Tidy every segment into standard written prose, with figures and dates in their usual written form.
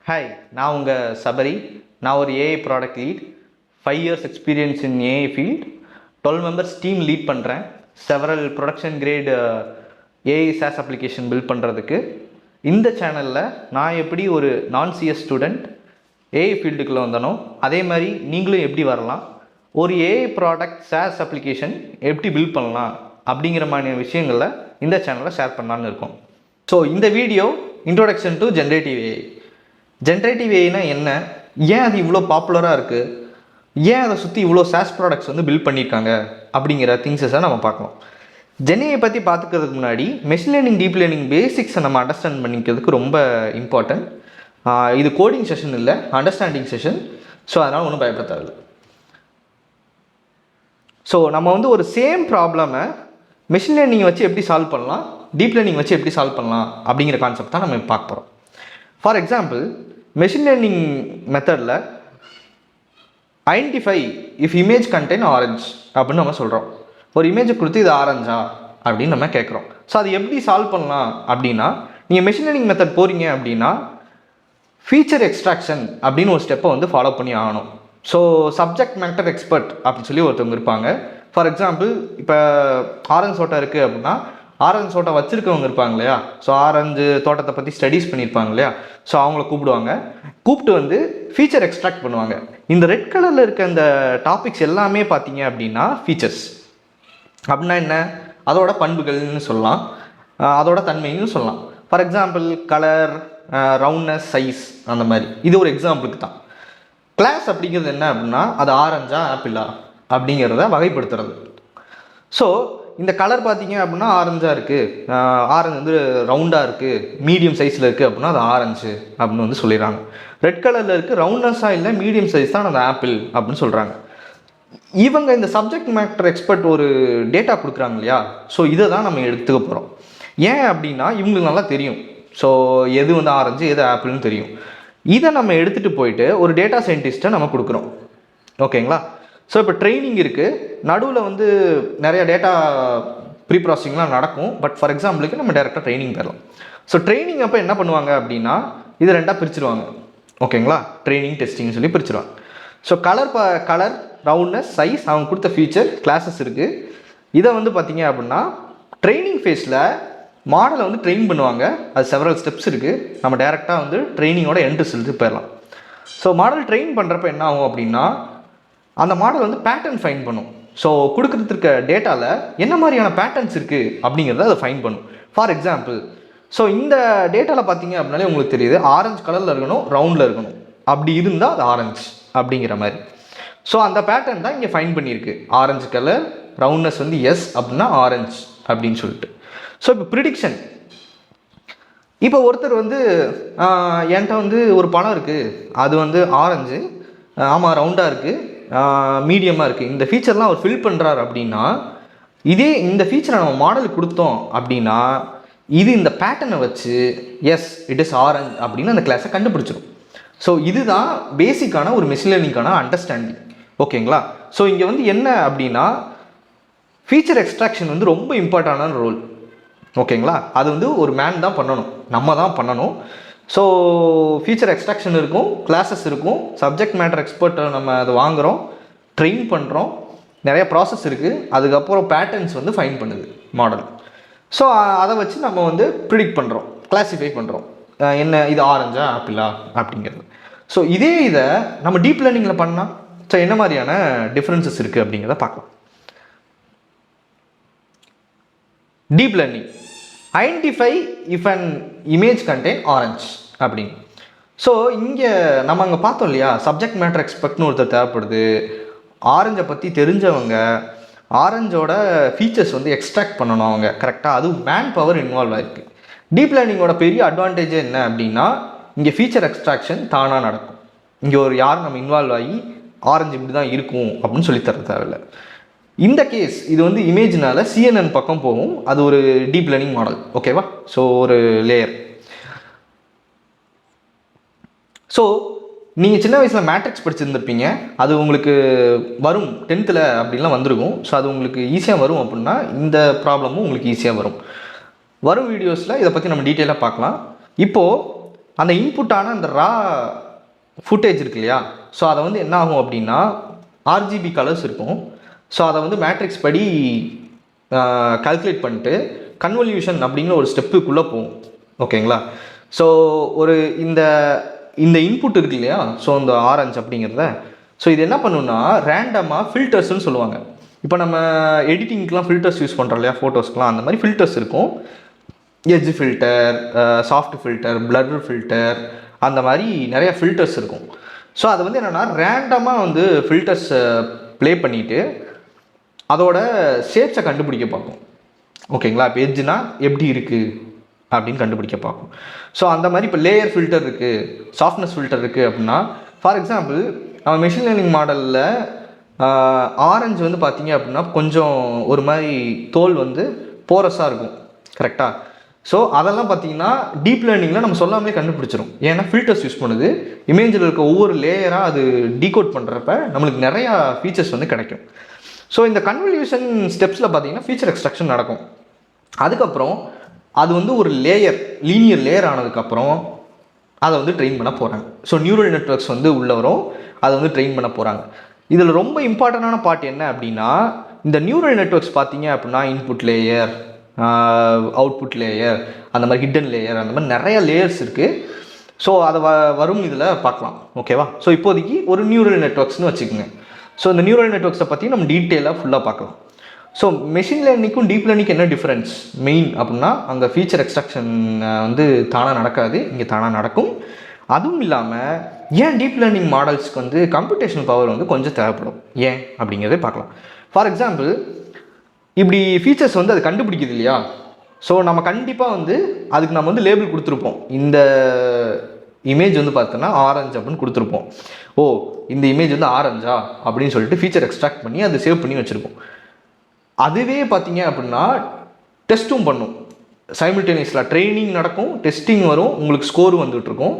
Hi, நான் உங்கள் சபரி. நான் ஒரு AI product lead. 5 years experience in AI field. 12 members team lead பண்ணுறேன். Several production grade AI SaaS application build பண்ணுறதுக்கு. இந்த சேனலில் நான் எப்படி ஒரு நான் சிஎஸ் ஸ்டூடெண்ட் ஏஐ ஃபீல்டுக்குள்ளே வந்தனோ அதே மாதிரி நீங்களும் எப்படி வரலாம், ஒரு ஏஐ ப்ராடக்ட் சாஸ் அப்ளிகேஷன் எப்படி பில்ட் பண்ணலாம் அப்படிங்கிற மாதிரி விஷயங்களில் இந்த சேனலில் ஷேர் பண்ணலான்னு இருக்கோம். ஸோ இந்த video introduction to generative AI. Generative ஏஐனா என்ன, ஏன் அது இவ்வளோ பாப்புலராக இருக்குது, ஏன் அதை சுற்றி இவ்வளோ சாஸ் ப்ராடக்ட்ஸ் வந்து பில்ட் பண்ணியிருக்காங்க அப்படிங்கிற திங்ஸஸை நம்ம பார்க்கலாம். ஜென்ஏஐ பற்றி பார்த்துக்கிறதுக்கு முன்னாடி மெஷின் லேர்னிங், டீப் லேர்னிங் பேசிக்ஸை நம்ம அண்டர்ஸ்டாண்ட் பண்ணிக்கிறதுக்கு ரொம்ப இம்பார்ட்டன்ட். இது கோடிங் செஷன் இல்லை, அண்டர்ஸ்டாண்டிங் செஷன். ஸோ அதனால் ஒன்றும் பயப்பட தேவையில்லை. ஸோ நம்ம வந்து ஒரு சேம் ப்ராப்ளமை மெஷின் லேர்னிங் வச்சு எப்படி சால்வ் பண்ணலாம், டீப் லேர்னிங் வச்சு எப்படி சால்வ் பண்ணலாம் அப்படிங்கிற கான்செப்ட் தான் நம்ம பார்க்க போகிறோம். ஃபார் எக்ஸாம்பிள், மெஷின் லேர்னிங் மெத்தடில் identify if image contain orange அப்படின்னு நம்ம சொல்கிறோம். ஒரு இமேஜை கொடுத்து இது ஆரஞ்சா அப்படின்னு நம்ம கேட்குறோம். ஸோ அது எப்படி சால்வ் பண்ணலாம் அப்படின்னா, நீங்கள் மெஷின் லேர்னிங் மெத்தட் போகிறீங்க அப்படின்னா ஃபீச்சர் எக்ஸ்ட்ராக்ஷன் அப்படின்னு ஒரு ஸ்டெப்பை வந்து ஃபாலோ பண்ணி ஆகணும். ஸோ சப்ஜெக்ட் மேட்டர் எக்ஸ்பர்ட் அப்படின்னு சொல்லி ஒருத்தவங்க இருப்பாங்க. ஃபார் எக்ஸாம்பிள், இப்போ ஆரஞ்சு தோட்டம் இருக்குது அப்படின்னா ஆரஞ்சு தோட்டம் வச்சுருக்கவங்க இருப்பாங்க இல்லையா, ஸோ ஆரஞ்சு தோட்டத்தை பற்றி ஸ்டடீஸ் பண்ணியிருப்பாங்க இல்லையா, ஸோ அவங்கள கூப்பிட்டு வந்து ஃபீச்சர் எக்ஸ்ட்ராக்ட் பண்ணுவாங்க. இந்த ரெட் கலரில் இருக்க இந்த டாபிக்ஸ் எல்லாமே பார்த்தீங்க அப்படின்னா ஃபீச்சர்ஸ் அப்படின்னா என்ன, அதோட பண்புகள்னு சொல்லலாம், அதோட தன்மைன்னு சொல்லலாம். For example, colour, roundness, size, அந்த மாதிரி. இது ஒரு எக்ஸாம்பிளுக்கு தான். கிளாஸ் அப்படிங்கிறது என்ன அப்படின்னா, அது ஆரஞ்சா ஆப்பிளா அப்படிங்கிறத வகைப்படுத்துறது. ஸோ இந்த கலர் பார்த்தீங்க அப்படின்னா ஆரஞ்சாக இருக்குது, ஆரஞ்சு வந்து ரவுண்டாக இருக்குது, மீடியம் சைஸில் இருக்குது அப்படின்னா அது ஆரஞ்சு அப்படின்னு வந்து சொல்லிடுறாங்க. ரெட் கலரில் இருக்குது, ரவுண்ட்னஸாக இல்லை, மீடியம் சைஸ் தான் அந்த ஆப்பிள் அப்படின்னு சொல்கிறாங்க. இவங்க இந்த சப்ஜெக்ட் மேட்டர் எக்ஸ்பர்ட் ஒரு டேட்டா கொடுக்குறாங்க இல்லையா, ஸோ இதை தான் நம்ம எடுத்துக்க போகிறோம். ஏன் அப்படின்னா இவங்களுக்கு நல்லா தெரியும், ஸோ எது வந்து ஆரஞ்சு எது ஆப்பிள்னு தெரியும். இதை நம்ம எடுத்துகிட்டு போயிட்டு ஒரு டேட்டா சயின்டிஸ்ட்டை நம்ம கொடுக்குறோம். ஓகேங்களா? ஸோ இப்போ ட்ரைனிங் இருக்குது, நடுவில் வந்து நிறைய டேட்டா ப்ரீ ப்ராசஸிங்லாம் நடக்கும். பட் ஃபார் எக்ஸாம்பிளுக்கு நம்ம டேரெக்டாக ட்ரைனிங் பெறலாம். ஸோ ட்ரைனிங் அப்போ என்ன பண்ணுவாங்க அப்படின்னா, இது ரெண்டாக பிரிச்சுருவாங்க. ஓகேங்களா? ட்ரைனிங், டெஸ்டிங்னு சொல்லி பிரிச்சுருவாங்க. ஸோ கலர், ரவுண்ட்னஸ், சைஸ், அவங்க கொடுத்த ஃபீச்சர், கிளாஸஸ் இருக்குது. இதை வந்து பார்த்தீங்க அப்படின்னா ட்ரைனிங் ஃபேஸில் மாடலை வந்து ட்ரெயின் பண்ணுவாங்க. அது செவரல் ஸ்டெப்ஸ் இருக்குது. நம்ம டேரெக்டாக வந்து ட்ரைனிங்கோட எண்ட் ரிசல்ட்டு போயிடலாம். ஸோ மாடல் ட்ரெயின் பண்ணுறப்ப என்ன ஆகும் அப்படின்னா, அந்த மாடல் வந்து பேட்டர்ன் ஃபைன் பண்ணும். ஸோ கொடுக்குறதுக்க டேட்டாவில் என்ன மாதிரியான பேட்டர்ன்ஸ் இருக்குது அப்படிங்கிறத அதை ஃபைன் பண்ணும். ஃபார் எக்ஸாம்பிள், ஸோ இந்த டேட்டாவில் பார்த்தீங்க அப்படின்னாலே உங்களுக்கு தெரியுது, ஆரஞ்சு கலரில் இருக்கணும், ரவுண்டில் இருக்கணும். அப்படி இருந்தால் அது ஆரஞ்சு அப்படிங்கிற மாதிரி. ஸோ அந்த பேட்டர்ன் தான் இங்கே ஃபைன் பண்ணியிருக்கு. ஆரஞ்சு கலர், ரவுண்ட்னஸ் வந்து எஸ் அப்படின்னா ஆரஞ்சு அப்படின்னு சொல்லிட்டு. ஸோ இப்போ ப்ரிடிக்ஷன், இப்போ ஒருத்தர் வந்து என்கிட்ட வந்து ஒரு பணம் இருக்குது, அது வந்து ஆரஞ்சு, ஆமாம் ரவுண்டாக இருக்குது, மீடியமாக இருக்குது, இந்த ஃபீச்சர்லாம் அவர் ஃபில் பண்ணுறாரு அப்படின்னா, இதே இந்த ஃபீச்சரை நம்ம மாடலுக்கு கொடுத்தோம் அப்படின்னா இது இந்த பேட்டர்னை வச்சு எஸ் இட் இஸ் ஆரஞ்ச் அப்படின்னு அந்த கிளாஸை கண்டுபிடிச்சிடும். ஸோ இதுதான் பேசிக்கான ஒரு மெஷின் லேர்னிங்கான அண்டர்ஸ்டாண்டிங். ஓகேங்களா? ஸோ இங்கே வந்து என்ன அப்படின்னா, ஃபீச்சர் எக்ஸ்ட்ராக்ஷன் வந்து ரொம்ப இம்பார்ட்டண்டான ரோல். ஓகேங்களா? அது வந்து ஒரு மேன் தான் பண்ணணும், நம்ம தான் பண்ணணும். ஸோ ஃபீச்சர் எக்ஸ்ட்ராக்ஷன் இருக்கும், கிளாஸஸ் இருக்கும், சப்ஜெக்ட் மேட்டர் எக்ஸ்பர்ட்டை நம்ம அதை வாங்குகிறோம், ட்ரெயின் பண்ணுறோம், நிறைய ப்ராசஸ் இருக்குது. அதுக்கப்புறம் பேட்டர்ன்ஸ் வந்து ஃபைன் பண்ணுது மாடல். ஸோ அதை வச்சு நம்ம வந்து ப்ரிடிக்ட் பண்ணுறோம், கிளாஸிஃபை பண்ணுறோம், என்ன இது ஆரஞ்சா ஆப்பிளா அப்படிங்கிறது. ஸோ இதே இதை நம்ம டீப் லேர்னிங்கில் பண்ணால் ஸோ என்ன மாதிரியான டிஃப்ரென்சஸ் இருக்குது அப்படிங்கிறத பார்க்கலாம். Deep learning identify if an image contain orange அப்படின்னு. ஸோ இங்கே நம்ம அங்கே பார்த்தோம் இல்லையா, சப்ஜெக்ட் மேட்டர் எக்ஸ்பர்ட்னு ஒருத்தர் தேவைப்படுது. ஆரஞ்சை பற்றி தெரிஞ்சவங்க, ஆரஞ்சோட ஃபீச்சர்ஸ் வந்து எக்ஸ்ட்ராக்ட் பண்ணணும் அவங்க கரெக்டாக. அது மேன் பவர் இன்வால்வ் ஆகிருக்கு. டீப் லேர்னிங்கோட பெரிய அட்வான்டேஜ் என்ன அப்படின்னா, இங்கே ஃபீச்சர் எக்ஸ்ட்ராக்ஷன் தானாக நடக்கும். இங்கே ஒரு யார் நம்ம இன்வால்வ் ஆகி ஆரஞ்சு இப்படி தான் இருக்கும் அப்படின்னு சொல்லித்தர தேவையில்லை. இந்த கேஸ் இது வந்து இமேஜ்னால CNN பக்கம் போகும். அது ஒரு டீப் லேர்னிங் மாடல். ஓகேவா? ஸோ ஒரு லேயர். ஸோ நீங்கள் சின்ன வயசில் மேட்ரிக்ஸ் படிச்சிருந்துருப்பீங்க, அது உங்களுக்கு வரும் 10th அப்படின்லாம் வந்திருக்கும். ஸோ அது உங்களுக்கு ஈஸியாக வரும் அப்படின்னா இந்த ப்ராப்ளமும் உங்களுக்கு ஈஸியாக வரும் வீடியோஸில். இதை பற்றி நம்ம டீட்டெயிலாக பார்க்கலாம். இப்போது அந்த இன்புட்டான அந்த ரா ஃபுட்டேஜ் இருக்கு இல்லையா, ஸோ அதை வந்து என்ன ஆகும் அப்படின்னா ஆர்ஜிபி கலர்ஸ் இருக்கும். ஸோ அதை வந்து மேட்ரிக்ஸ் படி கால்குலேட் பண்ணிட்டு கன்வல்யூஷன் அப்படிங்கிற ஒரு ஸ்டெப்புக்குள்ளே போகும். ஓகேங்களா? ஸோ ஒரு இந்த இந்த இன்புட் இருக்கு இல்லையா, ஸோ இந்த ஆரஞ்சு அப்படிங்கிறத, ஸோ இது என்ன பண்ணுன்னா ரேண்டமாக ஃபில்டர்ஸ்ன்னு சொல்லுவாங்க. இப்போ நம்ம எடிட்டிங்க்கெலாம் ஃபில்டர்ஸ் யூஸ் பண்ணுறோம் இல்லையா, ஃபோட்டோஸ்க்கெலாம் அந்த மாதிரி ஃபில்டர்ஸ் இருக்கும். Edge filter, soft filter, blur filter, அந்த மாதிரி நிறைய ஃபில்டர்ஸ் இருக்கும். ஸோ அது வந்து என்னென்னா ரேண்டமாக வந்து ஃபில்டர்ஸை ப்ளே பண்ணிவிட்டு அதோட ஷேப்ஸை கண்டுபிடிக்க பார்க்கும். ஓகேங்களா? இப்போ எட்ஜுனா எப்படி இருக்குது அப்படின்னு கண்டுபிடிக்க பார்க்கும். ஸோ அந்த மாதிரி இப்போ லேயர் ஃபில்டர் இருக்குது, சாஃப்ட்னஸ் ஃபில்டர் இருக்குது அப்படின்னா, ஃபார் எக்ஸாம்பிள் நம்ம மெஷின் லேர்னிங் மாடலில் ஆரஞ்சு வந்து பார்த்தீங்க அப்படின்னா கொஞ்சம் ஒரு மாதிரி தோல் வந்து போரஸாக இருக்கும். கரெக்டாக? ஸோ அதெல்லாம் பார்த்தீங்கன்னா டீப் லேர்னிங்கில் நம்ம சொல்லாமலே கண்டுபிடிச்சிரும். ஏன்னா ஃபில்டர்ஸ் யூஸ் பண்ணுது. இமேஜில் இருக்க ஒவ்வொரு லேயராக அது டீகோட் பண்ணுறப்ப நம்மளுக்கு நிறையா ஃபீச்சர்ஸ் வந்து கிடைக்கும். ஸோ இந்த கன்வல்யூஷன் ஸ்டெப்ஸில் பார்த்தீங்கன்னா ஃபீச்சர் எக்ஸ்ட்ராக்ஷன் நடக்கும். அதுக்கப்புறம் அது வந்து ஒரு லேயர், லீனியர் லேயர் ஆனதுக்கப்புறம் அதை வந்து ட்ரெயின் பண்ண போகிறாங்க. ஸோ நியூரல் நெட்வொர்க்ஸ் வந்து உள்ளே வரும், அதை வந்து ட்ரெயின் பண்ண போகிறாங்க. இதில் ரொம்ப இம்பார்ட்டண்டான பார்ட் என்ன அப்படின்னா, இந்த நியூரல் நெட்வொர்க்ஸ் பார்த்தீங்க அப்படின்னா இன்புட் லேயர், அவுட்புட் லேயர், அந்த மாதிரி ஹிடன் லேயர், அந்த மாதிரி நிறைய லேயர்ஸ் இருக்குது. ஸோ அதை வரும் இதில் பார்க்கலாம். ஓகேவா? ஸோ இப்போதைக்கு ஒரு நியூரல் நெட்வொர்க்ஸ்னு வச்சுக்கோங்க. ஸோ இந்த நியூரல் நெட்வொர்க்ஸை பற்றி நம்ம டீட்டெயிலாக ஃபுல்லாக பார்க்கலாம். ஸோ மெஷின் லேர்னிங்க்கும் டீப் லேர்னிங்க்கு என்ன டிஃப்ரென்ஸ் மெயின் அப்படின்னா, அங்கே ஃபீச்சர் எக்ஸ்ட்ராக்ஷன் வந்து தானாக நடக்காது, இங்கே தானாக நடக்கும். அதுவும் இல்லாமல் ஏன் டீப் லேர்னிங் மாடல்ஸ்க்கு வந்து கம்ப்யூட்டேஷனல் பவர் வந்து கொஞ்சம் தேவைப்படும், ஏன் அப்படிங்கிறதே பார்க்கலாம். ஃபார் எக்ஸாம்பிள் இப்படி ஃபீச்சர்ஸ் வந்து அது கண்டுபிடிக்குது இல்லையா, ஸோ நம்ம கண்டிப்பாக வந்து அதுக்கு நம்ம வந்து லேபிள் கொடுத்துருப்போம். இந்த இமேஜ் வந்து பார்த்தோன்னா ஆரஞ்சு அப்படின்னு கொடுத்துருப்போம். ஓ, இந்த இமேஜ் வந்து ஆரஞ்சா அப்படின்னு சொல்லிட்டு ஃபீச்சர் எக்ஸ்ட்ராக்ட் பண்ணி அதை சேவ் பண்ணி வச்சுருப்போம். அதுவே பார்த்தீங்க அப்படின்னா டெஸ்ட்டும் பண்ணும். சைமில்டேனியஸில் ட்ரைனிங் நடக்கும், டெஸ்டிங் வரும், உங்களுக்கு ஸ்கோரும் வந்துகிட்ருக்கும்.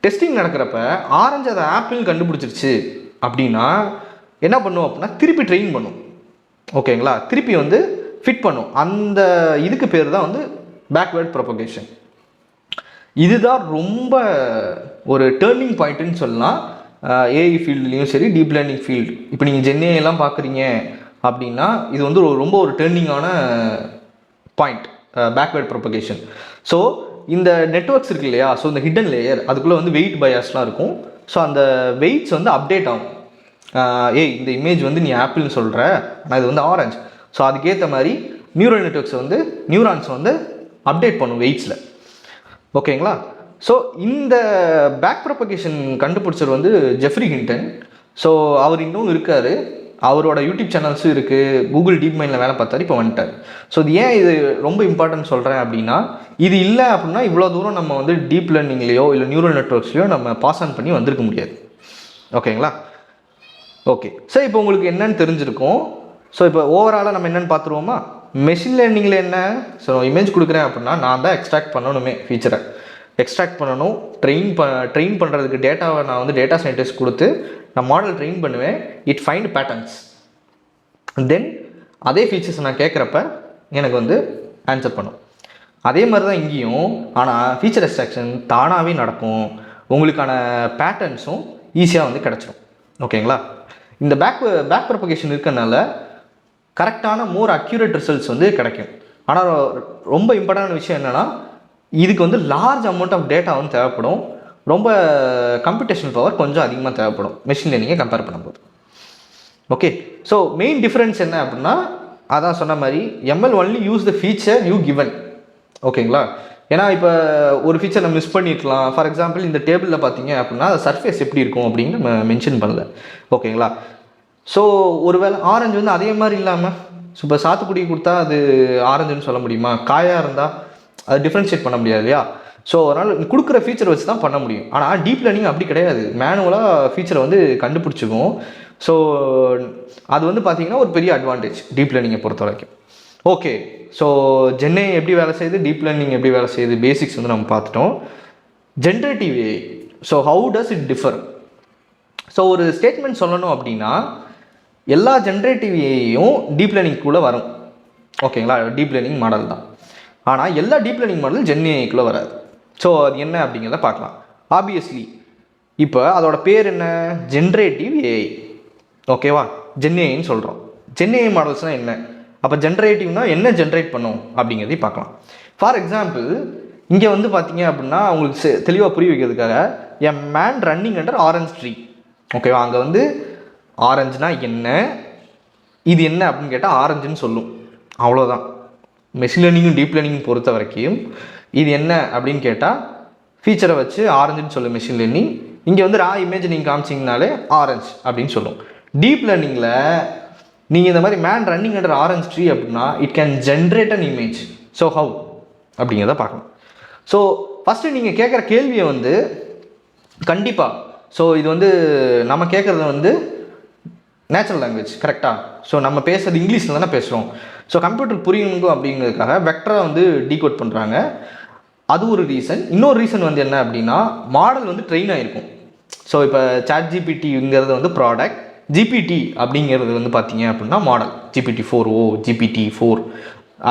டெஸ்டிங் நடக்கிறப்ப ஆரஞ்சு அதை ஆப்பிள்னு கண்டுபிடிச்சிருச்சு அப்படின்னா என்ன பண்ணும் அப்படின்னா திருப்பி ட்ரெயின் பண்ணும். ஓகேங்களா? திருப்பி வந்து ஃபிட் பண்ணும். அந்த இதுக்கு பேர் தான் வந்து பேக்வேர்ட் ப்ரொபகேஷன். இதுதான் ரொம்ப ஒரு டேர்னிங் பாயிண்ட்டுன்னு சொல்லலாம். ஏஐ ஃபீல்டுலேயும் சரி, டீப் லேர்னிங் ஃபீல்டு. இப்போ நீங்கள் ஜென்ஏலாம் பார்க்குறீங்க அப்படின்னா இது வந்து ரொம்ப ஒரு டேர்னிங்கான பாயிண்ட், பேக்வேர்ட் ப்ரொபகேஷன். ஸோ இந்த நெட்வொர்க்ஸ் இருக்கு இல்லையா, ஸோ இந்த ஹிடன் லேயர் அதுக்குள்ளே வந்து வெயிட் பயாஸ்லாம் இருக்கும். ஸோ அந்த வெயிட்ஸ் வந்து அப்டேட் ஆகும். ஏய், இந்த இமேஜ் வந்து நீ ஆப்பிள்னு சொல்கிற, ஆனால் இது வந்து ஆரஞ்சு. ஸோ அதுக்கேற்ற மாதிரி நியூரல் நெட்வொர்க்ஸ் வந்து நியூரான்ஸ் வந்து அப்டேட் பண்ணும் வெயிட்ஸில். ஓகேங்களா? ஸோ இந்த பேக் ப்ரொபகேஷன் கண்டுபிடிச்சது வந்து ஜெஃப்ரி ஹிண்டன். ஸோ அவர் இன்னும் இருக்கார், அவரோட யூடியூப் சேனல்ஸும் இருக்குது, கூகுள் டீப் மைண்டில் வேலை பார்த்தாரு, இப்போ வந்துட்டார். ஸோ இது ஏன் இது ரொம்ப இம்பார்ட்டன்ட் சொல்கிறேன் அப்படின்னா, இது இல்லை அப்படின்னா இவ்வளோ தூரம் நம்ம வந்து டீப் லேர்னிங்லேயோ இல்லை நியூரல் நெட்வொர்க்ஸ்லையோ நம்ம பாஸ் ஆன் பண்ணி வந்திருக்க முடியாது. ஓகேங்களா? ஓகே, சார் இப்போ உங்களுக்கு என்னன்னு தெரிஞ்சிருக்கும். ஸோ இப்போ ஓவராலாக நம்ம என்னென்னு பார்த்துருவோமா? மெஷின் லேர்னிங்கில் என்ன, ஸோ இமேஜ் கொடுக்குறேன் அப்படின்னா நான் தான் எக்ஸ்ட்ராக்ட் பண்ணணுமே, ஃபீச்சரை எக்ஸ்ட்ராக்ட் பண்ணணும். ட்ரெயின் பண்ணுறதுக்கு டேட்டாவை நான் வந்து டேட்டா சயின்டிஸ்ட் கொடுத்து நான் மாடல் ட்ரெயின் பண்ணுவேன். இட் ஃபைண்ட் பேட்டர்ன்ஸ், தென் அதே ஃபீச்சர்ஸ் நான் கேட்குறப்ப எனக்கு வந்து ஆன்சர் பண்ணும். அதே மாதிரி தான் இங்கேயும். ஆனால் ஃபீச்சர் எக்ஸ்ட்ராக்ஷன் தானாகவே நடக்கும், உங்களுக்கான பேட்டர்ன்ஸும் ஈஸியாக வந்து கிடச்சிடும். ஓகேங்களா? இந்த பேக் ப்ரொபகேஷன் இருக்கனால கரெக்டான மோர் அக்யூரேட் ரிசல்ட்ஸ் வந்து கிடைக்கும். ஆனால் ரொம்ப இம்பார்ட்டண்டான விஷயம் என்னென்னா, இதுக்கு வந்து லார்ஜ் அமௌண்ட் ஆஃப் டேட்டா வந்து தேவைப்படும். ரொம்ப கம்ப்யூட்டேஷனல் பவர் கொஞ்சம் அதிகமாக தேவைப்படும் மெஷின் லேர்னிங்கை கம்பேர் பண்ணும்போது. ஓகே, ஸோ மெயின் டிஃப்ரென்ஸ் என்ன அப்படின்னா, அதான் சொன்ன மாதிரி ML only use the feature you given. ஓகேங்களா? ஏன்னா இப்போ ஒரு ஃபீச்சர் நம்ம மிஸ் பண்ணியிருக்கலாம். ஃபார் எக்ஸாம்பிள் இந்த டேபிளில் பார்த்தீங்க அப்படின்னா சர்ஃபேஸ் எப்படி இருக்கும் அப்படின்னு நம்ம மென்ஷன் பண்ணல. ஓகேங்களா? ஸோ ஒருவேளை ஆரஞ்சு வந்து அதே மாதிரி இல்லாமல், ஸோ இப்போ சாத்துக்குடி கொடுத்தா அது ஆரஞ்சுன்னு சொல்ல முடியுமா? காயாக இருந்தால் அது டிஃப்ரென்ஷியேட் பண்ண முடியாது இல்லையா? ஸோ அதனால் கொடுக்குற ஃபீச்சர் வச்சு தான் பண்ண முடியும். ஆனால் டீப் லேர்னிங் அப்படி கிடையாது, மேனுவலாக ஃபீச்சரை வந்து கண்டுபிடிச்சிக்கும். ஸோ அது வந்து பார்த்திங்கன்னா ஒரு பெரிய அட்வான்டேஜ் டீப் லேர்னிங்கை பொறுத்த வரைக்கும். ஓகே, ஸோ ஜென்ஏ எப்படி வேலை செய்யுது, டீப் லேர்னிங் எப்படி வேலை செய்யுது, பேசிக்ஸ் வந்து நம்ம பார்த்துட்டோம். Generative AI, so how does it differ? So ஒரு ஸ்டேட்மெண்ட் சொல்லணும் அப்படின்னா, எல்லா ஜென்ரேட்டிவ் ஏஐயும் டீப் லேர்னிங்குள்ளே வரும். ஓகேங்களா? டீப் லேர்னிங் மாடல் தான். ஆனால் எல்லா டீப் லேர்னிங் மாடலும் ஜென்ஏஐக்குள்ளே வராது. ஸோ அது என்ன அப்படிங்கிறத பார்க்கலாம். ஆப்வியஸ்லி இப்போ அதோட பேர் என்ன, ஜென்ரேட்டிவ் ஏஐ. ஓகேவா, ஜென்ஏஐன்னு சொல்கிறோம். ஜென்ஏஐ மாடல்ஸ்னால் என்ன, அப்போ ஜென்ரேட்டிவ்னா என்ன ஜென்ரேட் பண்ணும் அப்படிங்கிறதையும் பார்க்கலாம். ஃபார் எக்ஸாம்பிள் இங்கே வந்து பார்த்தீங்க அப்படின்னா உங்களுக்கு தெளிவாக புரிய வைக்கிறதுக்காக a man running under orange tree. ஓகேவா, அங்கே வந்து ஆரஞ்சுனா என்ன, இது என்ன அப்படின்னு கேட்டால் ஆரஞ்சுன்னு சொல்லும், அவ்வளோதான். மெஷின் லேர்னிங்கும் டீப் லேர்னிங் பொறுத்த வரைக்கும் இது என்ன அப்படின்னு கேட்டால் ஃபீச்சரை வச்சு ஆரஞ்சுன்னு சொல்லும் மெஷின் லேர்னிங். இங்கே வந்து ரா இமேஜ் நீங்கள் காமிச்சிங்கனாலே ஆரஞ்ச் அப்படின்னு சொல்லும். டீப் லேர்னிங்கில் நீங்கள் இந்த மாதிரி man running under orange tree அப்படின்னா it can generate an image. So how அப்படிங்கிறத பார்க்கணும். ஸோ ஃபஸ்ட்டு நீங்கள் கேட்குற கேள்வியை வந்து கண்டிப்பாக, ஸோ இது வந்து நம்ம கேட்குறது வந்து நேச்சுரல் லாங்குவேஜ் கரெக்டாக. ஸோ நம்ம பேசுறது இங்கிலீஷில் தானே பேசுகிறோம். ஸோ கம்ப்யூட்டர் புரியணும் அப்படிங்கிறதுக்காக வெக்டரை வந்து டீகோட் பண்ணுறாங்க, அது ஒரு ரீசன். இன்னொரு ரீசன் வந்து என்ன அப்படின்னா மாடல் வந்து ட்ரெயின் ஆகிருக்கும். ஸோ இப்போ ChatGPTங்கிறது வந்து ப்ராடக்ட், GPT அப்படிங்கிறது வந்து பார்த்தீங்க அப்படின்னா மாடல். GPT-4o, GPT-4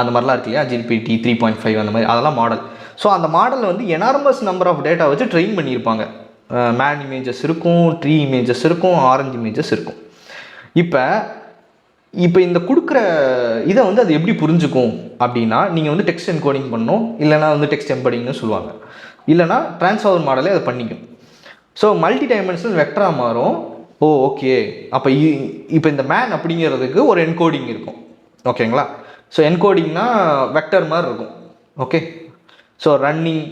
அந்த மாதிரிலாம் இருக்கு இல்லையா, GPT 3.5 அந்த மாதிரி, அதெல்லாம் மாடல். ஸோ அந்த மாடலில் வந்து எனார்மஸ் நம்பர் ஆஃப் டேட்டா வச்சு ட்ரெயின் பண்ணியிருப்பாங்க. மேன் இமேஜஸ் இருக்கும், ட்ரீ இமேஜஸ் இருக்கும், ஆரஞ்சு இமேஜஸ் இருக்கும். இப்போ இந்த கொடுக்குற இதை வந்து அது எப்படி புரிஞ்சுக்கும் அப்படின்னா நீங்கள் வந்து டெக்ஸ்ட் என்கோடிங் பண்ணணும், இல்லைனா வந்து டெக்ஸ்ட் எம்படிங்னு சொல்லுவாங்க, இல்லைனா ட்ரான்ஸ்ஃபார்மர் மாடலே அதை பண்ணிக்கும். ஸோ மல்டி டைமென்ஷனல் வெக்டராக மாறும். ஓகே, அப்போ இப்போ இந்த மேன் அப்படிங்கிறதுக்கு ஒரு என்கோடிங் இருக்கும். ஓகேங்களா, ஸோ என்கோடிங்னா வெக்டர் மாதிரி இருக்கும். Okay, so running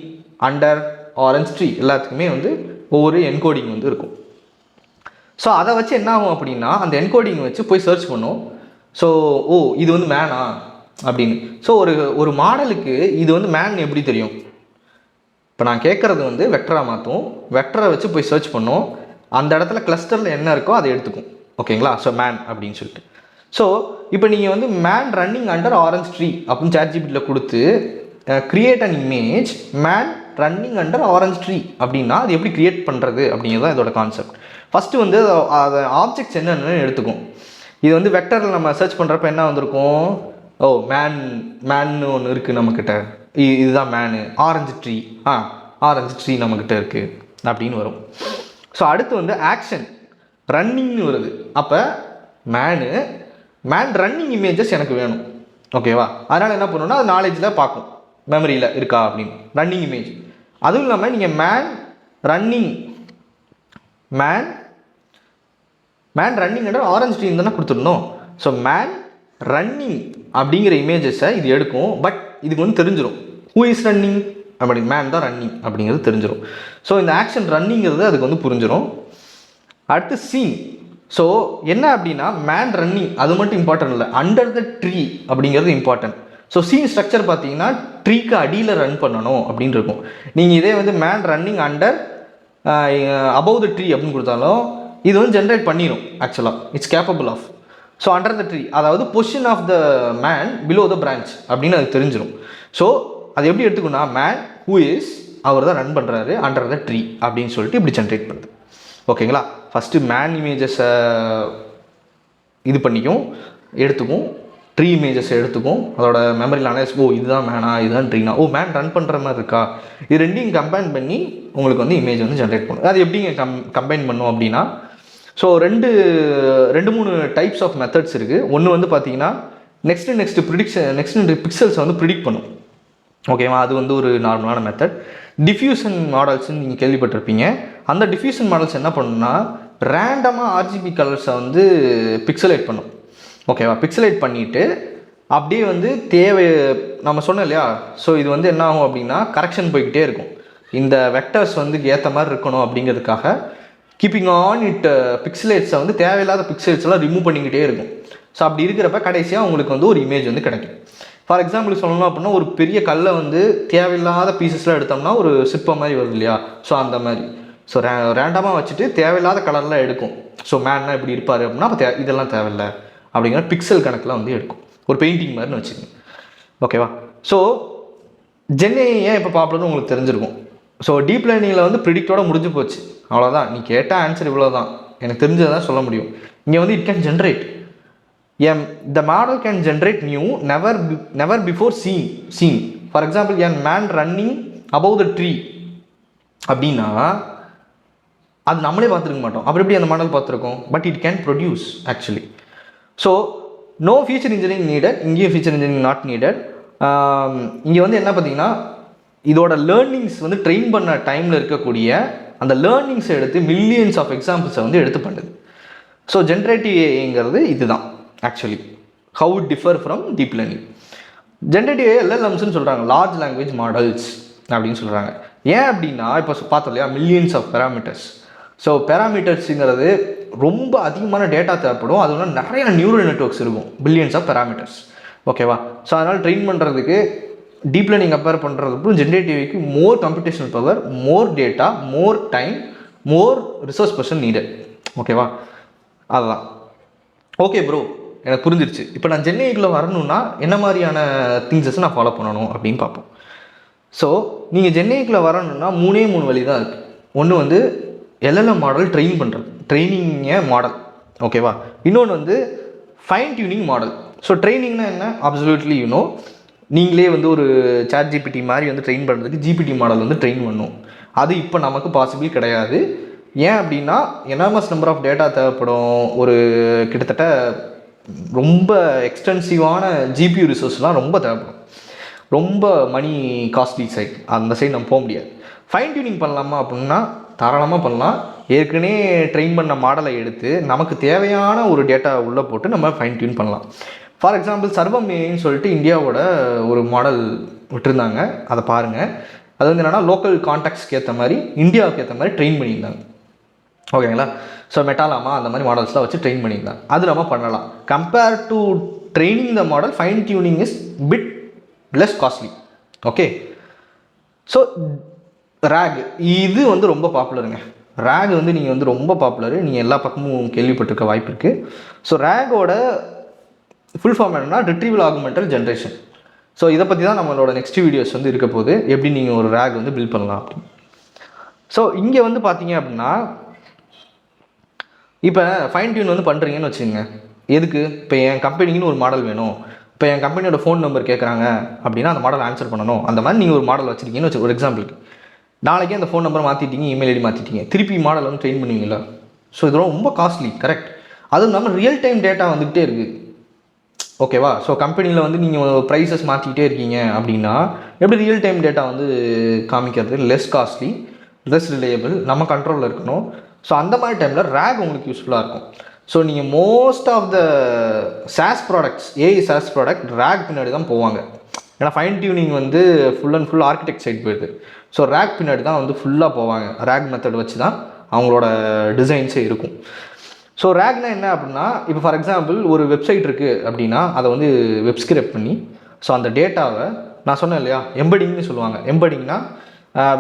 under orange tree எல்லாத்துக்குமே வந்து ஒவ்வொரு என்கோடிங் வந்து இருக்கும். ஸோ அதை வச்சு என்ன ஆகும் அப்படின்னா அந்த என்கோடிங் வச்சு போய் சர்ச் பண்ணும். ஸோ இது வந்து மேனா அப்படின்னு. ஸோ ஒரு மாடலுக்கு இது வந்து மேன் எப்படி தெரியும்? இப்போ நான் கேட்குறது வந்து வெக்டராக மாற்றும், வெக்டரை வச்சு போய் சர்ச் பண்ணும், அந்த இடத்துல கிளஸ்டரில் என்ன இருக்கோ அதை எடுத்துக்கும். ஓகேங்களா, ஸோ மேன் அப்படின்னு சொல்லிட்டு. ஸோ இப்போ நீங்கள் வந்து man running under orange tree அப்படின்னு ChatGPTல கொடுத்து create an image man running under orange tree அப்படின்னா அது எப்படி கிரியேட் பண்ணுறது அப்படிங்கிறது தான் இதோட கான்செப்ட். ஃபஸ்ட்டு வந்து அதை ஆப்ஜெக்ட்ஸ் என்னென்னு எடுத்துக்கும். இது வந்து வெக்டரில் நம்ம சர்ச் பண்ணுறப்ப என்ன வந்திருக்கும், மேன்னு ஒன்று இருக்குது நம்மக்கிட்ட, இதுதான் menu. Orange tree, orange tree நம்மக்கிட்ட இருக்குது அப்படின்னு வரும். ஸோ அடுத்து வந்து ஆக்ஷன் ரன்னிங்னு வருது. அப்போ மேன் ரன்னிங் இமேஜஸ் எனக்கு வேணும். ஓகேவா, அதனால் என்ன பண்ணணும்னா அது நாலேஜில் பார்க்கும், மெமரியில் இருக்கா அப்படின்னு ரன்னிங் இமேஜ். அதுவும் இல்லாமல் நீங்கள் மேன் ரன்னிங் அண்டர் ஆரஞ்ச் ட்ரீன்னு தானே கொடுத்துருந்தோம். ஸோ மேன் ரன்னிங் அப்படிங்கிற இமேஜஸை இது எடுக்கும். பட் இதுக்கு வந்து தெரிஞ்சிடும் ஹூ இஸ் ரன்னிங் அப்படி, மேன் தான் ரன்னிங் அப்படிங்கிறது தெரிஞ்சிடும். ஸோ இந்த ஆக்ஷன் ரன்னிங்கிறது அதுக்கு வந்து புரிஞ்சிடும். அடுத்து சீன். ஸோ என்ன அப்படின்னா மேன் ரன்னிங் அது மட்டும் இம்பார்ட்டன்ட் இல்லை, அண்டர் த ட்ரீ அப்படிங்கிறது இம்பார்ட்டன்ட். ஸோ சீன் ஸ்ட்ரக்சர் பார்த்தீங்கன்னா ட்ரீக்கு அடியில் ரன் பண்ணணும் அப்படின்னு இருக்கும். நீங்கள் இதே வந்து man running under above the tree அப்படின்னு கொடுத்தாலும் இது வந்து ஜென்ரேட் பண்ணிடும். ஆக்சுவலாக it's capable of. So under the tree அதாவது position of the man below the branch அப்படின்னு அது தெரிஞ்சிடும். ஸோ அது எப்படி எடுத்துக்கணும்னா மேன் ஹூ இஸ் அவர் தான் ரன் பண்ணுறாரு அண்டர் த ட்ரீ அப்படின்னு சொல்லிட்டு இப்படி ஜென்ரேட் பண்ணுது. ஓகேங்களா, ஃபஸ்ட்டு மேன் இமேஜஸை இது பண்ணிக்கும், எடுத்துக்கும், ட்ரீ இமேஜஸ் எடுத்துக்கும், அதோட மெமரியில் அனலைஸ், இதுதான் மேனா இதுதான் ட்ரீனா, மேன் ரன் பண்ணுற மாதிரி இருக்கா, இது ரெண்டையும் கம்பைன் பண்ணி உங்களுக்கு வந்து இமேஜ் வந்து ஜென்ரேட் பண்ணும். அது எப்படிங்க கம்பைன் பண்ணும் அப்படின்னா, ஸோ ரெண்டு மூணு டைப்ஸ் ஆஃப் மெத்தட்ஸ் இருக்குது. ஒன்று வந்து பார்த்தீங்கன்னா நெக்ஸ்ட் பிக்சல்ஸை வந்து ப்ரிடிக்ட் பண்ணும். ஓகேவா, அது வந்து ஒரு நார்மலான மெத்தட். டிஃப்யூஷன் மாடல்ஸ்ன்னு நீங்கள் கேள்விப்பட்டிருப்பீங்க. அந்த டிஃப்யூஷன் மாடல்ஸ் என்ன பண்ணுன்னா ரேண்டமாக RGB கலர்ஸை வந்து பிக்சலேட் பண்ணும். ஓகேவா, பிக்சலேட் பண்ணிவிட்டு அப்படியே வந்து நம்ம சொன்னோம் இல்லையா, ஸோ இது வந்து என்ன ஆகும் அப்படின்னா கரெக்ஷன் போய்கிட்டே இருக்கும். இந்த வெக்டர்ஸ் வந்து ஏற்ற மாதிரி இருக்கணும் அப்படிங்கிறதுக்காக கீப்பிங் ஆன் இட் பிக்சலேட்ஸை வந்து தேவையில்லாத பிக்சலேட்ஸ் எல்லாம் ரிமூவ் பண்ணிக்கிட்டே இருக்கும். ஸோ அப்படி இருக்கிறப்ப கடைசியாக உங்களுக்கு வந்து ஒரு இமேஜ் வந்து கிடைக்கும். ஃபார் எக்ஸாம்பிள் சொல்லணும் அப்படின்னா ஒரு பெரிய கல்லை வந்து தேவையில்லாத பீசஸ்லாம் எடுத்தோம்னா ஒரு சிற்பம் மாதிரி வருது இல்லையா, ஸோ அந்த மாதிரி. ஸோ ரேண்டமாக வச்சுட்டு தேவையில்லாத கலர்லாம் எடுக்கும். ஸோ மேன்னா இப்படி இருப்பார் அப்படின்னா அப்போ இதெல்லாம் தேவையில்லை அப்படிங்கிற பிக்சல் கணக்கில் வந்து எடுக்கும், ஒரு பெயிண்டிங் மாதிரின்னு வச்சுக்கோங்க. ஓகேவா, ஸோ ஜென்ஏஐ ஏன் இப்போ பாப்புலர்னு உங்களுக்கு தெரிஞ்சிருக்கும். ஸோ டீப் லேர்னிங்கில் வந்து ப்ரிடிக்டோட முடிஞ்சு போச்சு, அவ்வளோதான். நீ கேட்டால் ஆன்சர் இவ்வளோ தான், எனக்கு தெரிஞ்சதை தான் சொல்ல முடியும். இங்கே வந்து it can generate, the model can generate new never before seen. For example, a man running above the tree அப்படின்னா அது நம்மளே பார்த்துருக்க மாட்டோம். அப்புறம் எப்படி அந்த மாடல் பார்த்துருக்கோம்? But it can produce actually. So no feature engineering needed, இங்கேயும் ஃபீச்சர் இன்ஜினியரிங் நாட் நீடட். இங்கே வந்து என்ன பார்த்தீங்கன்னா, இதோட லேர்னிங்ஸ் வந்து ட்ரெயின் பண்ண டைமில் இருக்கக்கூடிய அந்த லேர்னிங்ஸை எடுத்து மில்லியன்ஸ் ஆஃப் எக்ஸாம்பிள்ஸை வந்து எடுத்து பண்ணுது. ஸோ ஜென்ரேட்டிவ் ஏஐங்கிறது இதுதான் actually. How it differ from deep learning. Generative AI எல்எல்எம்ஸ்னு சொல்கிறாங்க, லார்ஜ் லாங்குவேஜ் மாடல்ஸ் அப்படின்னு சொல்கிறாங்க. ஏன் அப்படின்னா இப்போ பார்த்தோம் இல்லையா, மில்லியன்ஸ் ஆஃப் பேராமீட்டர்ஸ். ஸோ பேராமீட்டர்ஸுங்கிறது ரொம்ப அதிகமான டேட்டா தேவைப்படும். அது வந்து நிறைய நியூரல் நெட்வொர்க்ஸ் இருக்கும், பில்லியன்ஸ் ஆஃப் பேராமீட்டர்ஸ். ஓகேவா? ஸோ அதனால் ட்ரெயின் பண்ணுறதுக்கு டீப் லேர்னிங் கம்பேர் பண்ணுறதுக்கும் ஜென்ரேட்டிவ்க்கு more computational power, more data, more time, more resource person needed. ஓகேவா? அதுதான். ஓகே ப்ரோ, எனக்கு புரிஞ்சிருச்சு. இப்போ நான் ஜென்ஐக்குள்ளே வரணுன்னா என்ன மாதிரியான திங்ஸஸ் நான் ஃபாலோ பண்ணணும் அப்படின்னு பார்ப்போம். ஸோ நீங்கள் ஜென்ஐக்குள்ளே வரணுன்னா 3 வழி தான் இருக்குது. ஒன்று வந்து எல்எல்எம் மாடல் ட்ரெயின் பண்ணுறது, ட்ரைனிங்க மாடல். ஓகேவா? இன்னொன்று வந்து ஃபைன் டியூனிங் மாடல். ஸோ ட்ரைனிங்னா என்ன? அப்சல்யூட்லி யூனோ, நீங்களே வந்து ஒரு சாட் ஜிபிடி மாதிரி வந்து ட்ரெயின் பண்ணுறதுக்கு ஜிபிடி மாடல் வந்து ட்ரெயின் பண்ணும். அது இப்போ நமக்கு பாசிபிள் கிடையாது. ஏன் அப்படின்னா எனாமஸ் நம்பர் ஆஃப் டேட்டா தேவைப்படும். ஒரு கிட்டத்தட்ட ரொம்ப எக்ஸ்டென்சிவான ஜிபியூ ரிசோர்ஸ்லாம் ரொம்ப தேவைப்படும். ரொம்ப மணி காஸ்ட்லி சைட், அந்த சைடு நம்ம போக முடியாது. ஃபைன் டியூனிங் பண்ணலாமா அப்படின்னா தாராளமாக பண்ணலாம். ஏற்கனவே ட்ரெயின் பண்ண மாடலை எடுத்து நமக்கு தேவையான ஒரு டேட்டா உள்ளே போட்டு நம்ம ஃபைன் டியூன் பண்ணலாம். ஃபார் எக்ஸாம்பிள் சர்வம் ஏஐன்னு சொல்லிட்டு இந்தியாவோட ஒரு மாடல் விட்டுருந்தாங்க, அதை பாருங்கள். அது வந்து என்னென்னா லோக்கல் கான்டாக்ட்ஸ்க்கு ஏற்ற மாதிரி, இந்தியாவுக்கு ஏற்ற மாதிரி ட்ரெயின் பண்ணியிருந்தாங்க. ஓகேங்களா? ஸோ மெட்டாலாமா அந்த மாதிரி மாடல்ஸ்லாம் வச்சு ட்ரெயின் பண்ணியிருந்தாங்க. அது நம்ம பண்ணலாம். Compare to training the model, fine tuning is bit less costly. Okay. So rack இது வந்து ரொம்ப பாப்புலருங்க. ரேக் வந்து நீங்கள் வந்து ரொம்ப பாப்புலரு, நீங்கள் எல்லா பக்கமும் கேள்விப்பட்டிருக்க வாய்ப்பு இருக்குது. ஸோ ரேகோட ஃபுல் ஃபார்ம் என்னன்னா ரிட்ரீவல் ஆகுமெண்டல் ஜென்ரேஷன். ஸோ இதை பற்றி தான் நம்மளோட நெக்ஸ்ட் வீடியோஸ் வந்து இருக்க போது, எப்படி நீங்கள் ஒரு ரேக் வந்து பில்ட் பண்ணலாம் அப்படின்னு. ஸோ இங்கே வந்து பார்த்தீங்க அப்படின்னா இப்போ ஃபைன் டியூன் வந்து பண்ணுறீங்கன்னு வச்சுக்கோங்க. எதுக்கு? இப்போ என் கம்பெனிக்குன்னு ஒரு மாடல் வேணும், இப்போ என் கம்பெனியோட ஃபோன் நம்பர் கேட்குறாங்க அப்படின்னா அந்த மாடல் ஆன்சர் பண்ணணும். அந்த மாதிரி நீங்கள் ஒரு மாடல் வச்சுருக்கீங்கன்னு வச்சு, ஒரு எக்ஸாம்பிளுக்கு நாளைக்கே அந்த ஃபோன் நம்பர் மாற்றிட்டீங்க, இமெயில் ஐடி மாற்றிட்டீங்க, திருப்பி மாடல் வந்து ட்ரெயின் பண்ணுவீங்களா? ஸோ இது ரொம்ப காஸ்ட்லி. கரெக்ட். அதுவும் இல்லாமல் ரியல் டைம் டேட்டா வந்துகிட்டே இருக்குது. ஓகேவா? ஸோ கம்பெனியில் வந்து நீங்கள் ப்ரைஸஸ் மாற்றிக்கிட்டே இருக்கீங்க அப்படின்னா எப்படி ரியல் டைம் டேட்டா வந்து காமிக்கிறது? லெஸ் காஸ்ட்லி, லெஸ் ரிலையபிள், நம்ம கண்ட்ரோலில் இருக்கணும். ஸோ அந்த மாதிரி டைமில் ரேக் உங்களுக்கு யூஸ்ஃபுல்லாக இருக்கும். ஸோ நீங்கள் most of the SaaS products, AI SaaS product RAG பின்னாடி தான் போவாங்க. ஏன்னா ஃபைன் டியூனிங் வந்து full and full architect side போயிடுது. ஸோ ரேக் பின்னாடி தான் வந்து ஃபுல்லாக போவாங்க. ரேக் மெத்தட் வச்சு தான் அவங்களோட டிசைன்ஸே இருக்கும். ஸோ ரேக்னா என்ன அப்படின்னா, இப்போ ஃபார் எக்ஸாம்பிள் ஒரு வெப்சைட் இருக்குது அப்படின்னா அதை வந்து வெப்ஸ்கிரிப்ட் பண்ணி, ஸோ அந்த டேட்டாவை நான் சொன்னேன் இல்லையா, எம்படிங்னு சொல்லுவாங்க. எம்படிங்னா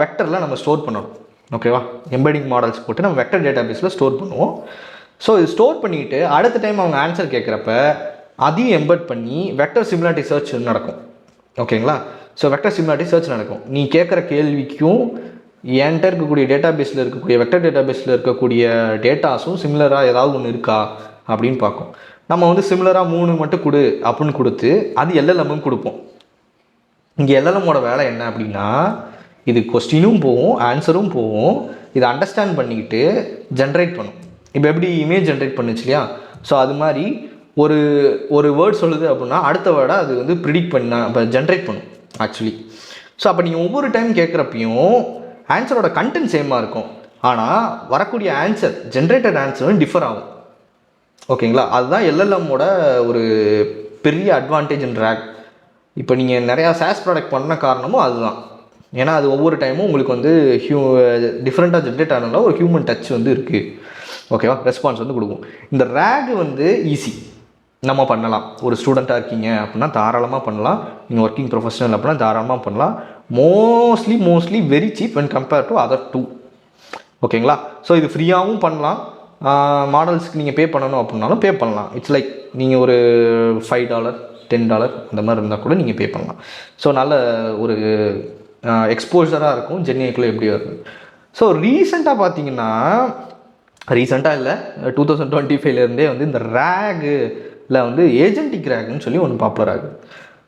வெக்டரில் நம்ம ஸ்டோர் பண்ணணும். ஓகேவா? எம்படிங் மாடல்ஸ் போட்டு நம்ம வெக்டர் டேட்டா பேஸில் ஸ்டோர் பண்ணுவோம். ஸோ இது ஸ்டோர் பண்ணிவிட்டு அடுத்த டைம் அவங்க ஆன்சர் கேட்குறப்ப அதையும் எம்பட் பண்ணி வெக்டர் சிமிலாரிட்டி சர்ச் நடக்கும். ஓகேங்களா? ஸோ வெக்டர் சிமிலாரிட்டி சர்ச் நடக்கும். நீ கேட்குற கேள்விக்கும் என்கிட்ட இருக்கக்கூடிய டேட்டா பேஸில் இருக்கக்கூடிய வெக்டர் டேட்டா பேஸில் இருக்கக்கூடிய டேட்டாஸும் சிமிலராக ஏதாவது ஒன்று இருக்கா அப்படின்னு பார்க்கும். நம்ம வந்து சிமிலராக 3 மட்டும் கொடு அப்படின்னு கொடுத்து அது எல்எல்எம்மும் கொடுப்போம். இங்கே எல்எல்எம்மோட வேலை என்ன அப்படின்னா, இது கொஸ்டினும் போகும், ஆன்சரும் போகும், இதை அண்டர்ஸ்டாண்ட் பண்ணிக்கிட்டு ஜென்ரேட் பண்ணும். இப்போ எப்படி இமேஜ் ஜென்ரேட் பண்ணுச்சு இல்லையா? ஸோ அது மாதிரி ஒரு வேர்ட் சொல்லுது அப்படின்னா அடுத்த வேர்டை அது வந்து ப்ரிடிக்ட் பண்ண இப்போ ஜென்ரேட் பண்ணும் ஆக்சுவலி. ஸோ அப்போ நீங்கள் ஒவ்வொரு டைம் கேட்குறப்பையும் ஆன்சரோட கண்டென்ட் சேமாக இருக்கும், ஆனால் வரக்கூடிய ஆன்சர், ஜென்ரேட்டட் ஆன்சர் வந்து டிஃபர் ஆகும். ஓகேங்களா? அதுதான் எல்எல்எம்மோட ஒரு பெரிய அட்வான்டேஜ் இன் ரேக். இப்போ நீங்கள் நிறையா சாஸ் ப்ராடக்ட் பண்ண காரணமும் அதுதான். ஏன்னா அது ஒவ்வொரு டைமும் உங்களுக்கு வந்து டிஃப்ரெண்ட்டாக ஜென்ரேட் ஆனாலும் ஒரு ஹியூமன் டச் வந்து இருக்குது. ஓகேவா? ரெஸ்பான்ஸ் வந்து கொடுக்கும். இந்த ரேக் வந்து ஈஸி, நம்ம பண்ணலாம். ஒரு ஸ்டூடெண்ட்டாக இருக்கீங்க அப்படின்னா தாராளமாக பண்ணலாம். நீங்கள் ஒர்க்கிங் ப்ரொஃபஷனல் அப்படின்னா தாராளமாக பண்ணலாம். Mostly very cheap when compared to other two. ஓகேங்களா? ஸோ இது ஃப்ரீயாகவும் பண்ணலாம். மாடல்ஸ்க்கு நீங்கள் பே பண்ணணும் அப்படின்னாலும் பே பண்ணலாம். இட்ஸ் லைக் நீங்கள் ஒரு $5 $10 அந்த மாதிரி இருந்தால் கூட நீங்கள் பே பண்ணலாம். ஸோ நல்ல ஒரு எக்ஸ்போஜராக இருக்கும் ஜென்ஏக்குள்ளே எப்படி இருக்கும். ஸோ ரீசெண்டாக பார்த்தீங்கன்னா, ரீசெண்டாக இல்லை 2025 வந்து இந்த ரேகில் வந்து ஏஜென்டிக் ரேக்னு சொல்லி ஒன்று பாப்புலர் ஆகுது.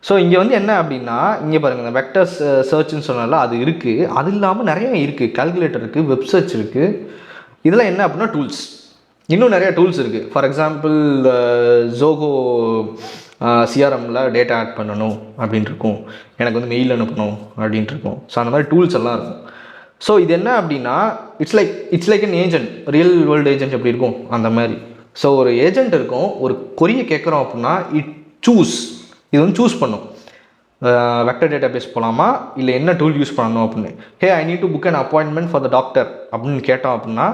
ஸோ இங்கே வந்து என்ன அப்படின்னா, இங்கே பாருங்கள், இந்த வெக்டர்ஸ் சர்ச்னு சொன்னால அது இருக்குது. அது இல்லாமல் நிறைய இருக்குது. கால்குலேட்டர் இருக்குது, வெப் சர்ச் இருக்குது. இதெல்லாம் என்ன அப்படின்னா டூல்ஸ். இன்னும் நிறைய டூல்ஸ் இருக்குது. ஃபார் எக்ஸாம்பிள் ஜோகோ சிஆர்எம்மில் டேட்டா ஆட் பண்ணணும் அப்படின்ட்டு இருக்கும், எனக்கு வந்து மெயில் அனுப்பணும் அப்படின்ட்டு இருக்கும். ஸோ அந்த மாதிரி டூல்ஸ் எல்லாம் இருக்கும். ஸோ இது என்ன அப்படின்னா, it's like an agent, real world agent எப்படி இருக்கும் அந்த மாதிரி. ஸோ ஒரு ஏஜென்ட் இருக்கும், ஒரு கொரியை கேட்குறோம் அப்படின்னா இது வந்து சூஸ் பண்ணும், வெக்டர் டேட்டா பேஸ் போகலாமா இல்லை என்ன டூல் யூஸ் பண்ணணும் அப்படின்னு. Hey I need to book an appointment for the doctor அப்படின்னு கேட்டோம் அப்படின்னா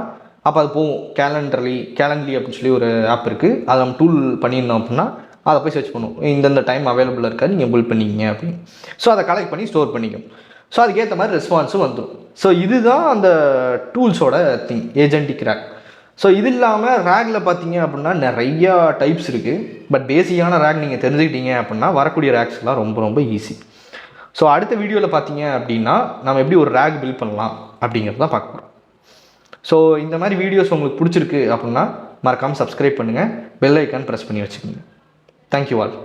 அப்போ அது போகும். கேலண்ட்லி அப்படின்னு சொல்லி ஒரு ஆப் இருக்குது, அதை நம்ம டூல் பண்ணியிருந்தோம் அப்படின்னா அதை போய் சர்ச் பண்ணுவோம், இந்தந்த டைம் அவைலபிளாக இருக்காது, நீங்கள் பில் பண்ணிக்கிங்க அப்படின்னு. ஸோ அதை கலெக்ட் பண்ணி ஸ்டோர் பண்ணிக்கும். ஸோ அதுக்கேற்ற மாதிரி ரெஸ்பான்ஸும் வந்துடும். ஸோ இதுதான் அந்த டூல்ஸோட திங், ஏஜென்டிக் ரேக். ஸோ இது இல்லாமல் ரேக்கில் பார்த்தீங்க அப்படின்னா நிறையா டைப்ஸ் இருக்குது. பட் பேசிக்கான ரேக் நீங்கள் தெரிஞ்சுக்கிட்டீங்க அப்படின்னா வரக்கூடிய ரேக்ஸ்லாம் ரொம்ப ரொம்ப ஈஸி. ஸோ அடுத்த வீடியோவில் பார்த்தீங்க அப்படின்னா நம்ம எப்படி ஒரு ரேக் பில்ட் பண்ணலாம் அப்படிங்கிறது தான் பார்க்க போகிறோம். ஸோ இந்த மாதிரி வீடியோஸ் உங்களுக்கு பிடிச்சிருக்கு அப்படின்னா மறக்காமல் சப்ஸ்கிரைப் பண்ணுங்கள், பெல் ஐக்கான் ப்ரெஸ் பண்ணி வச்சுக்கோங்க. Thank you all.